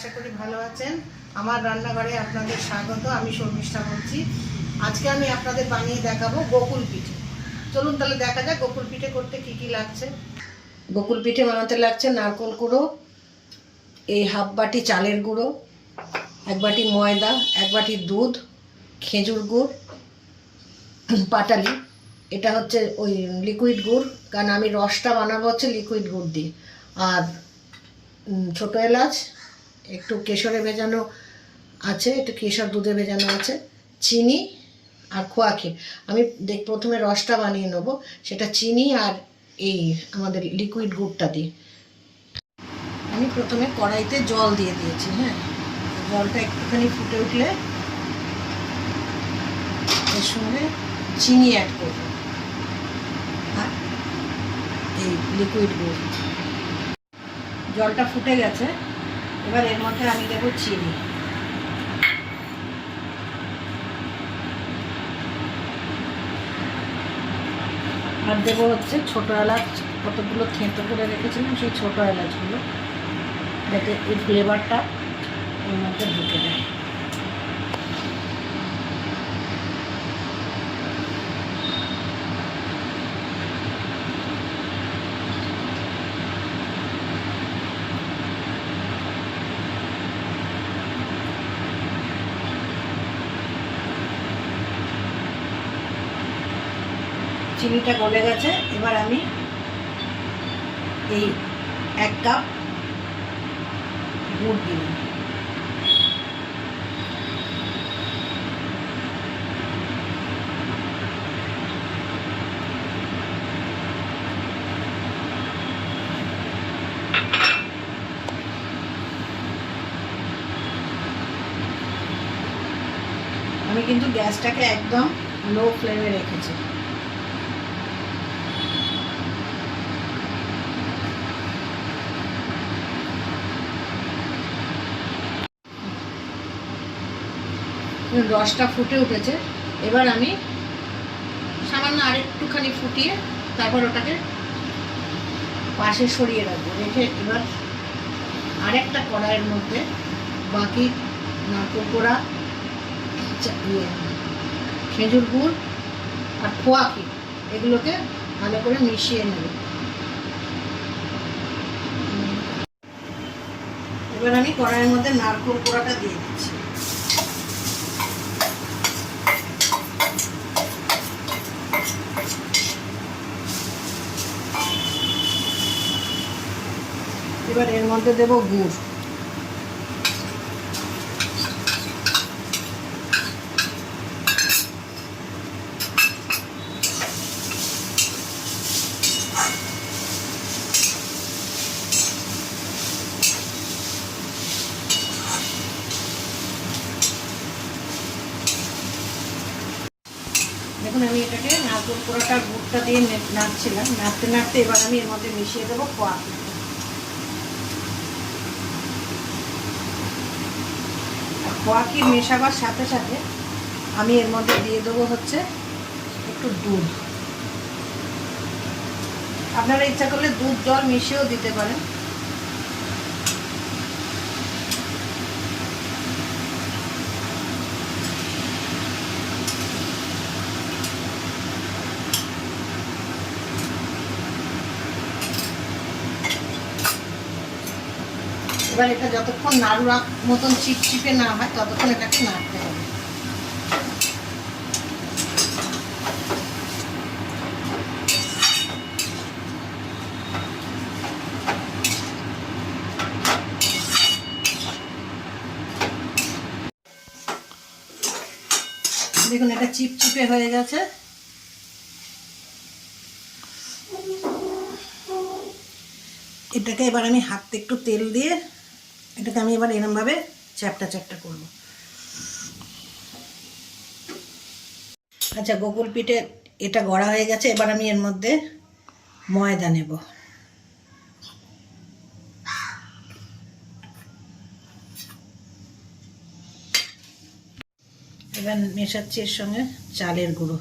আশা করি ভালো আছেন। আমার রান্নাঘরে আপনাদের স্বাগত। আমি শর্মিষ্ঠা বলছি। আজকে আমি আপনাদের বানিয়ে দেখাবো গোকুল পিঠে। চলুন তাহলে দেখা যাক গোকুল পিঠে করতে কি কি লাগছে। গোকুল পিঠে বানাতে লাগছে নারকেল গুঁড়ো, এই হাফ বাটি চালের গুঁড়ো, এক বাটি ময়দা, এক বাটি দুধ, খেজুর গুড়, পাটালি, এটা হচ্ছে ওই লিকুইড গুড়, কারণ আমি রসটা বানাবো হচ্ছে লিকুইড গুড় দিয়ে, আর ছোটো এলাচ, একটু কেশরে ভেজানো আছে, একটু কেশর দুধে ভেজানো আছে, চিনি আর খোয়া ক্ষীর। আমি প্রথমে রসটা বানিয়ে নেবো, সেটা চিনি আর এই আমাদের লিকুইড গুড়টা দিয়ে। আমি প্রথমে কড়াইতে জল দিয়ে দিয়েছি। হ্যাঁ, জলটা একটুখানি ফুটে উঠলে এর সঙ্গে চিনি অ্যাড করব আর এই লিকুইড গুড়। জলটা ফুটে গেছে, এবার এর মধ্যে আমি দেবো চিনি। আর দেবো হচ্ছে ছোটো এলাচ, কতগুলো থেঁতো করে রেখেছিলাম সেই ছোটো এলাচগুলো, যাতে এই ফ্লেভারটা এর মধ্যে ঢুকে যায়। চিনিটা গলে গেছে, এবার আমি এই 1 কাপ গুড় দিলাম। আমি কিন্তু গ্যাসটাকে একদম লো ফ্লেমে রেখেছি। রসটা ফুটে উঠেছে, এবার আমি সামান্য আরেকটুখানি ফুটিয়ে তারপর ওটাকে পাশে সরিয়ে রাখবো। রেখে এবার আরেকটা কড়াইয়ের মধ্যে বাকি নারকেল কোড়া, খেজুর গুড় আর খোয়া ক্ষীর, এগুলোকে ভালো করে মিশিয়ে নেব। এবার আমি কড়াইয়ের মধ্যে নারকেল কোড়াটা দিয়ে দিচ্ছি। এবার এর মধ্যে দেব গুড়। দেখুন আমি এটাকে নারকেল কোড়াটা গুড়টা দিয়ে নাড়ছিলাম, নাড়তে নাড়তে এবার আমি এর মধ্যে মিশিয়ে দেবো খোয়া ক্ষীর। খোয়া ক্ষীর মেশাবার সাথে সাথে আমি এর মধ্যে দিয়ে দেবো হচ্ছে একটু দুধ। আপনারা ইচ্ছা করলে দুধ জল মিশিয়েও দিতে পারেন। এবার এটা যতক্ষণ নাড়ুয়া মতন চিপচিপে না হয় ততক্ষণ এটাকে নাড়তে হবে। দেখুন এটা চিপচিপে হয়ে গেছে। এটাকে এবার আমি হাতে একটু তেল দিয়ে এটাকে আমি এবার এরমভাবে চ্যাপটা চ্যাপটা করব। আচ্ছা, গোকুল পিঠে এটা গড়া হয়ে গেছে, এবার আমি এর মধ্যে ময়দা নেব। এবার মেশাচ্ছি এর সঙ্গে চালের গুঁড়ো।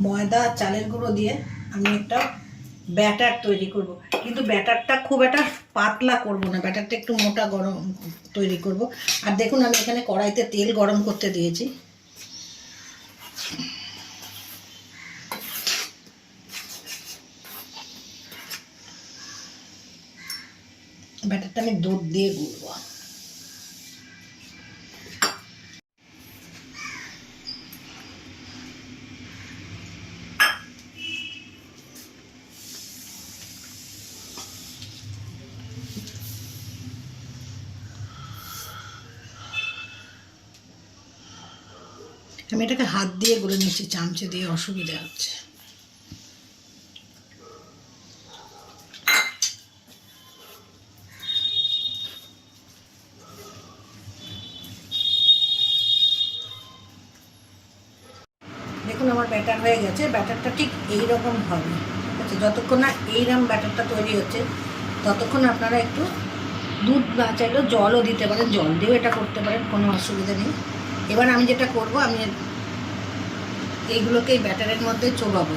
ময়দা চালের গুঁড়ো দিয়ে আমি একটা ব্যাটার তৈরি করব, কিন্তু ব্যাটারটা খুব একটা পাতলা করব না, ব্যাটারটা একটু মোটা গরম তৈরি করব। আর দেখুন আমি এখানে কড়াইতে তেল গরম করতে দিয়েছি। ব্যাটারটা আমি দুধ দিয়ে গুলবো। আমি এটাকে হাত দিয়ে গুলে নিচ্ছি, চামচে দিয়ে অসুবিধা হচ্ছে। দেখুন আমার ব্যাটার হয়ে গেছে। ব্যাটারটা ঠিক এইরকম হবে, ঠিক আছে? যতক্ষণ না এইরকম ব্যাটারটা তৈরি হচ্ছে ততক্ষণ আপনারা একটু দুধ না চাইলেও জলও দিতে পারেন, জল দিয়েও এটা করতে পারেন, কোনো অসুবিধা নেই। এবার আমি যেটা করব, আমি এইগুলোকে এই ব্যাটারের মধ্যে চোবাবো।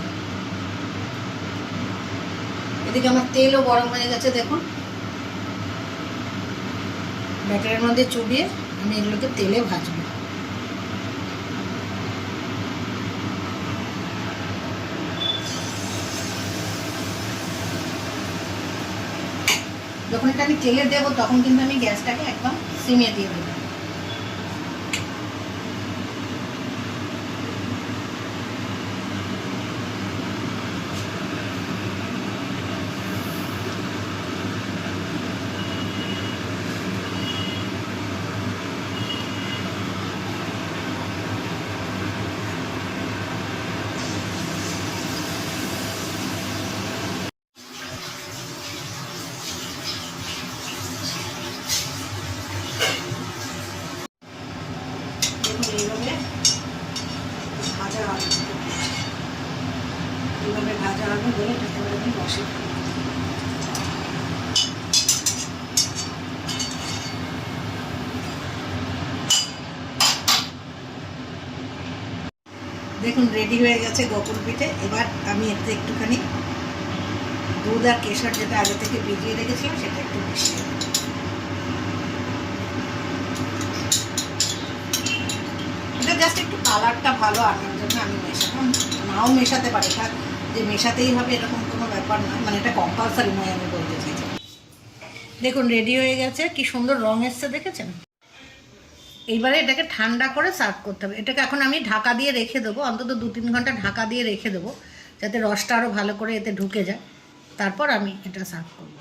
এদিকে আমার তেলও গরম হয়ে গেছে, দেখুন। ব্যাটারের মধ্যে চুবিয়ে আমি এগুলোকে তেলে ভাজবো। যখন এটা আমি তেলে দেবো তখন কিন্তু আমি গ্যাসটাকে একদম সিমে দিয়ে দেবো। এইভাবে ভাজা হবে, এইভাবে ভাজা হবে বলে এটাকে আমি বসে। দেখুন রেডি হয়ে গেছে গোকুল পিঠে। এবার আমি এতে একটুখানি দুধ আর কেশর যেটা আগে থেকে ভিজিয়ে রেখেছিলাম সেটা একটু মিশিয়ে, এটা জাস্ট একটু কালারটা ভালো আনার জন্য আমি মেশালাম। নাও মেশাতে পারি, এটা যে মেশাতেই হবে এরকম কোনো ব্যাপার নয়, মানে এটা কম্পালসারি নয় আমি বলতে চাইছি। দেখুন রেডি হয়ে গেছে, কি সুন্দর রং এসছে দেখেছেন। এইবারে এটাকে ঠান্ডা করে সার্ভ করতে হবে। এটাকে এখন আমি ঢাকা দিয়ে রেখে দেবো, অন্তত 2-3 ঘন্টা ঢাকা দিয়ে রেখে দেবো, যাতে রসটা আরও ভালো করে এতে ঢুকে যায়। তারপর আমি এটা সার্ভ করব।